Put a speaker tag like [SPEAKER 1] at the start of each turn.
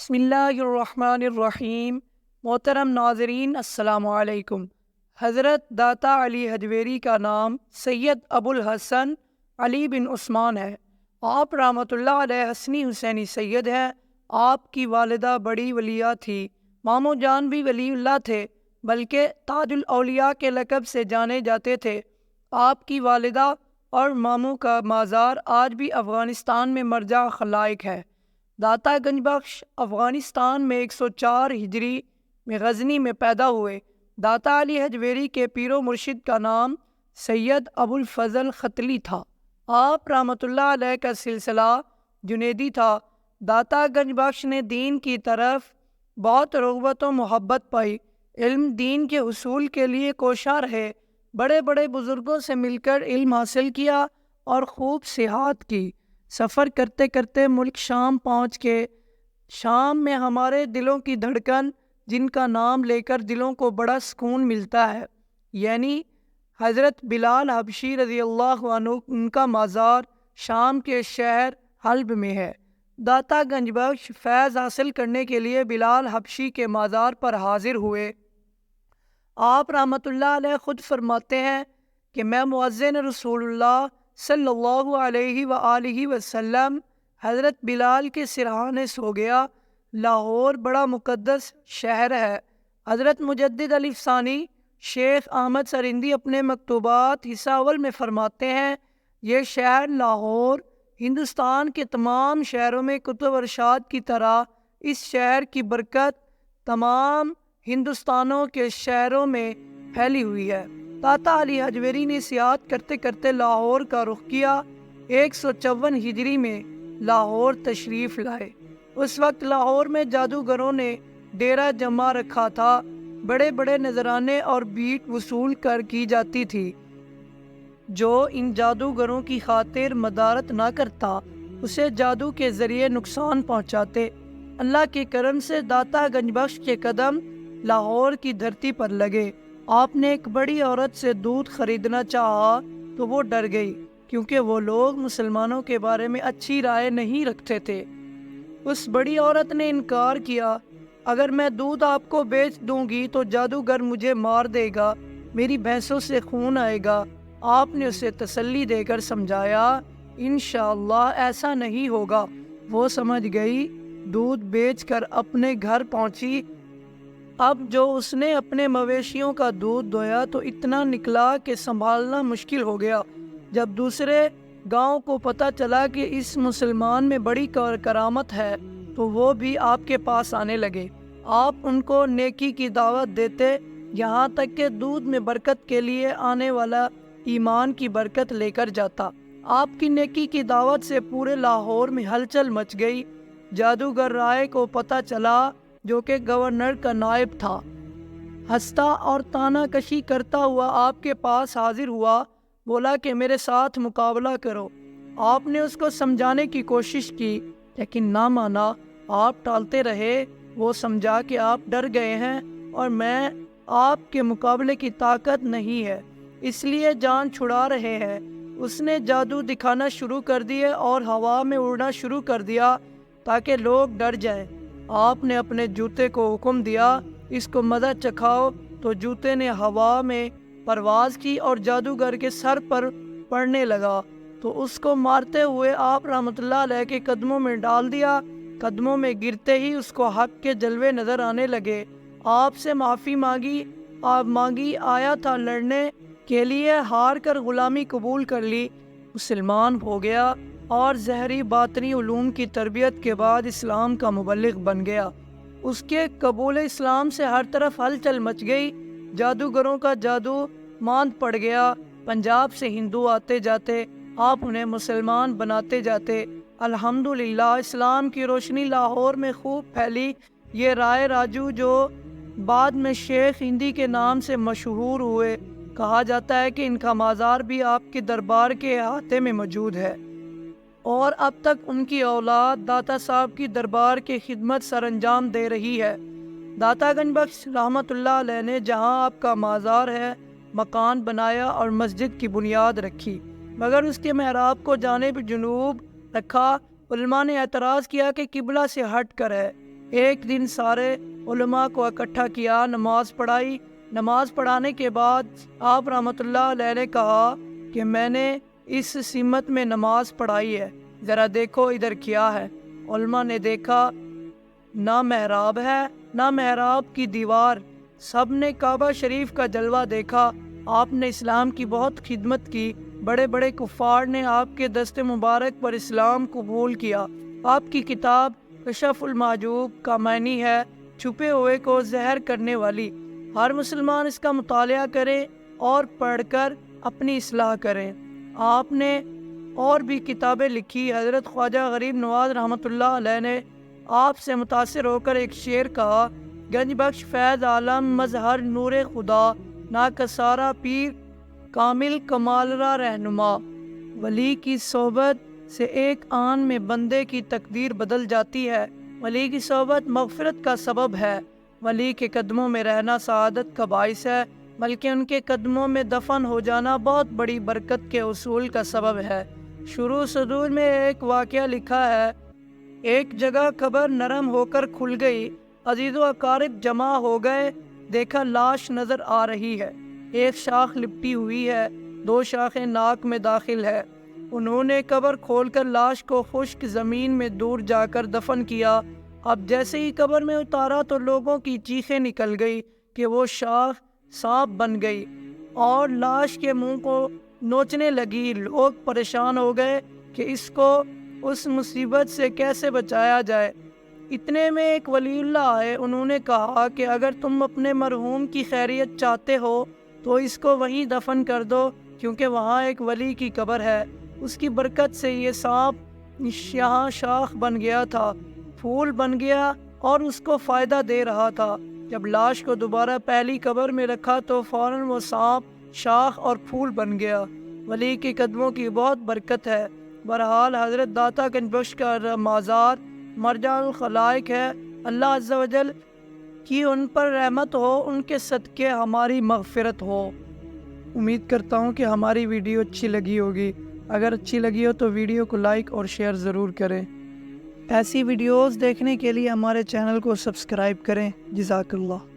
[SPEAKER 1] بسم اللہ الرحمن الرحیم۔ محترم ناظرین السلام علیکم۔ حضرت داتا علی حجویری کا نام سید ابو الحسن علی بن عثمان ہے۔ آپ رحمۃ اللہ علیہ حسنی حسینی سید ہیں۔ آپ کی والدہ بڑی ولیہ تھی۔ ماموں جان بھی ولی اللہ تھے، بلکہ تاج الاولیاء کے لقب سے جانے جاتے تھے۔ آپ کی والدہ اور ماموں کا مزار آج بھی افغانستان میں مرجع خلائق ہے۔ داتا گنج بخش افغانستان میں 104 ہجری میں غزنی میں پیدا ہوئے۔ داتا علی حجویری کے پیر و مرشد کا نام سید ابو الفضل ختلی تھا۔ آپ رحمۃ اللہ علیہ کا سلسلہ جنیدی تھا۔ داتا گنج بخش نے دین کی طرف بہت رغبت و محبت پائی۔ علم دین کے حصول کے لیے کوشاں رہے۔ بڑے بڑے بزرگوں سے مل کر علم حاصل کیا اور خوب سیاحت کی۔ سفر کرتے کرتے ملک شام پہنچ کے شام میں ہمارے دلوں کی دھڑکن، جن کا نام لے کر دلوں کو بڑا سکون ملتا ہے، یعنی حضرت بلال حبشی رضی اللہ عنہ، ان کا مزار شام کے شہر حلب میں ہے۔ داتا گنج بخش فیض حاصل کرنے کے لیے بلال حبشی کے مزار پر حاضر ہوئے۔ آپ رحمۃ اللہ علیہ خود فرماتے ہیں کہ میں مؤذن رسول اللہ صلی اللہ علیہ وآلہ وسلم حضرت بلال کے سرہانے سو گیا۔ لاہور بڑا مقدس شہر ہے۔ حضرت مجدد الف ثانی شیخ احمد سرندی اپنے مکتوبات حصہ اول میں فرماتے ہیں، یہ شہر لاہور ہندوستان کے تمام شہروں میں کتب ارشاد کی طرح اس شہر کی برکت تمام ہندوستانوں کے شہروں میں پھیلی ہوئی ہے۔ داتا علی حجویری نے سیاحت کرتے کرتے لاہور کا رخ کیا۔ 154 ہجری میں لاہور تشریف لائے۔ اس وقت لاہور میں جادوگروں نے ڈیرا جما رکھا تھا۔ بڑے بڑے نذرانے اور بیٹ وصول کر کی جاتی تھی۔ جو ان جادوگروں کی خاطر مدارت نہ کرتا، اسے جادو کے ذریعے نقصان پہنچاتے۔ اللہ کے کرم سے داتا گنج بخش کے قدم لاہور کی دھرتی پر لگے۔ آپ نے ایک بڑی عورت سے دودھ خریدنا چاہا تو وہ ڈر گئی، کیونکہ وہ لوگ مسلمانوں کے بارے میں اچھی رائے نہیں رکھتے تھے۔ اس بڑی عورت نے انکار کیا، اگر میں دودھ آپ کو بیچ دوں گی تو جادوگر مجھے مار دے گا، میری بھینسوں سے خون آئے گا۔ آپ نے اسے تسلی دے کر سمجھایا، انشاءاللہ ایسا نہیں ہوگا۔ وہ سمجھ گئی، دودھ بیچ کر اپنے گھر پہنچی۔ اب جو اس نے اپنے مویشیوں کا دودھ دویا تو اتنا نکلا کہ سنبھالنا مشکل ہو گیا۔ جب دوسرے گاؤں کو پتہ چلا کہ اس مسلمان میں بڑی کرامت ہے تو وہ بھی آپ کے پاس آنے لگے۔ آپ ان کو نیکی کی دعوت دیتے، یہاں تک کہ دودھ میں برکت کے لیے آنے والا ایمان کی برکت لے کر جاتا۔ آپ کی نیکی کی دعوت سے پورے لاہور میں ہلچل مچ گئی۔ جادوگر رائے کو پتہ چلا، جو کہ گورنر کا نائب تھا، ہنستا اور تانا کشی کرتا ہوا آپ کے پاس حاضر ہوا۔ بولا کہ میرے ساتھ مقابلہ کرو۔ آپ نے اس کو سمجھانے کی کوشش کی، لیکن نہ مانا۔ آپ ٹالتے رہے۔ وہ سمجھا کہ آپ ڈر گئے ہیں اور میں آپ کے مقابلے کی طاقت نہیں ہے، اس لیے جان چھڑا رہے ہیں۔ اس نے جادو دکھانا شروع کر دیے اور ہوا میں اڑنا شروع کر دیا تاکہ لوگ ڈر جائیں۔ آپ نے اپنے جوتے کو حکم دیا، اس کو مزہ چکھاؤ، تو جوتے نے ہوا میں پرواز کی اور جادوگر کے سر پر پڑنے لگا تو اس کو مارتے ہوئے آپ رحمۃ اللہ علیہ کے قدموں میں ڈال دیا۔ قدموں میں گرتے ہی اس کو حق کے جلوے نظر آنے لگے۔ آپ سے معافی مانگی آیا تھا لڑنے کے لیے، ہار کر غلامی قبول کر لی، مسلمان ہو گیا اور ظاہری باطنی علوم کی تربیت کے بعد اسلام کا مبلغ بن گیا۔ اس کے قبول اسلام سے ہر طرف ہلچل مچ گئی۔ جادوگروں کا جادو ماند پڑ گیا۔ پنجاب سے ہندو آتے جاتے، آپ انہیں مسلمان بناتے جاتے۔ الحمدللہ اسلام کی روشنی لاہور میں خوب پھیلی۔ یہ رائے راجو، جو بعد میں شیخ ہندی کے نام سے مشہور ہوئے، کہا جاتا ہے کہ ان کا مزار بھی آپ کے دربار کے احاطے میں موجود ہے، اور اب تک ان کی اولاد داتا صاحب کی دربار کی خدمت سر انجام دے رہی ہے۔ داتا گنج بخش رحمۃ اللہ علیہ نے جہاں آپ کا مزار ہے مکان بنایا اور مسجد کی بنیاد رکھی، مگر اس کے محراب کو جانب جنوب رکھا۔ علماء نے اعتراض کیا کہ قبلہ سے ہٹ کر ہے۔ ایک دن سارے علماء کو اکٹھا کیا، نماز پڑھائی۔ نماز پڑھانے کے بعد آپ رحمۃ اللہ علیہ نے کہا کہ میں نے اس سمت میں نماز پڑھائی ہے، ذرا دیکھو ادھر کیا ہے۔ علماء نے دیکھا، نہ محراب ہے نہ محراب کی دیوار، سب نے کعبہ شریف کا جلوہ دیکھا۔ آپ نے اسلام کی بہت خدمت کی، بڑے بڑے کفار نے آپ کے دست مبارک پر اسلام قبول کیا۔ آپ کی کتاب کشف المحجوب کا معنی ہے چھپے ہوئے کو ظاہر کرنے والی۔ ہر مسلمان اس کا مطالعہ کرے اور پڑھ کر اپنی اصلاح کریں۔ آپ نے اور بھی کتابیں لکھی۔ حضرت خواجہ غریب نواز رحمۃ اللہ علیہ نے آپ سے متاثر ہو کر ایک شعر کہا، گنج بخش فیض عالم مظہر نور خدا، ناکسارا پیر کامل کمال را رہنما۔ ولی کی صحبت سے ایک آن میں بندے کی تقدیر بدل جاتی ہے۔ ولی کی صحبت مغفرت کا سبب ہے۔ ولی کے قدموں میں رہنا سعادت کا باعث ہے، بلکہ ان کے قدموں میں دفن ہو جانا بہت بڑی برکت کے حصول کا سبب ہے۔ شروع صدور میں ایک واقعہ لکھا ہے، ایک جگہ قبر نرم ہو کر کھل گئی، عزیز و اقارب جمع ہو گئے، دیکھا لاش نظر آ رہی ہے، ایک شاخ لپٹی ہوئی ہے، 2 شاخیں ناک میں داخل ہے۔ انہوں نے قبر کھول کر لاش کو خشک زمین میں دور جا کر دفن کیا۔ اب جیسے ہی قبر میں اتارا تو لوگوں کی چیخیں نکل گئی کہ وہ شاخ سانپ بن گئی اور لاش کے منہ کو نوچنے لگی۔ لوگ پریشان ہو گئے کہ اس کو اس مصیبت سے کیسے بچایا جائے۔ اتنے میں ایک ولی اللہ آئے، انہوں نے کہا کہ اگر تم اپنے مرحوم کی خیریت چاہتے ہو تو اس کو وہیں دفن کر دو، کیونکہ وہاں ایک ولی کی قبر ہے، اس کی برکت سے یہ سانپ یہاں شاخ بن گیا تھا، پھول بن گیا اور اس کو فائدہ دے رہا تھا۔ جب لاش کو دوبارہ پہلی قبر میں رکھا تو فوراً وہ سانپ شاخ اور پھول بن گیا۔ ولی کے قدموں کی بہت برکت ہے۔ بہرحال حضرت داتا گنج بخش کا مزار مرجع الخلائق ہے۔ اللہ عز و جل کی ان پر رحمت ہو، ان کے صدقے ہماری مغفرت ہو۔ امید کرتا ہوں کہ ہماری ویڈیو اچھی لگی ہوگی۔ اگر اچھی لگی ہو تو ویڈیو کو لائک اور شیئر ضرور کریں۔ ایسی ویڈیوز دیکھنے کے لیے ہمارے چینل کو سبسکرائب کریں۔ جزاک اللہ۔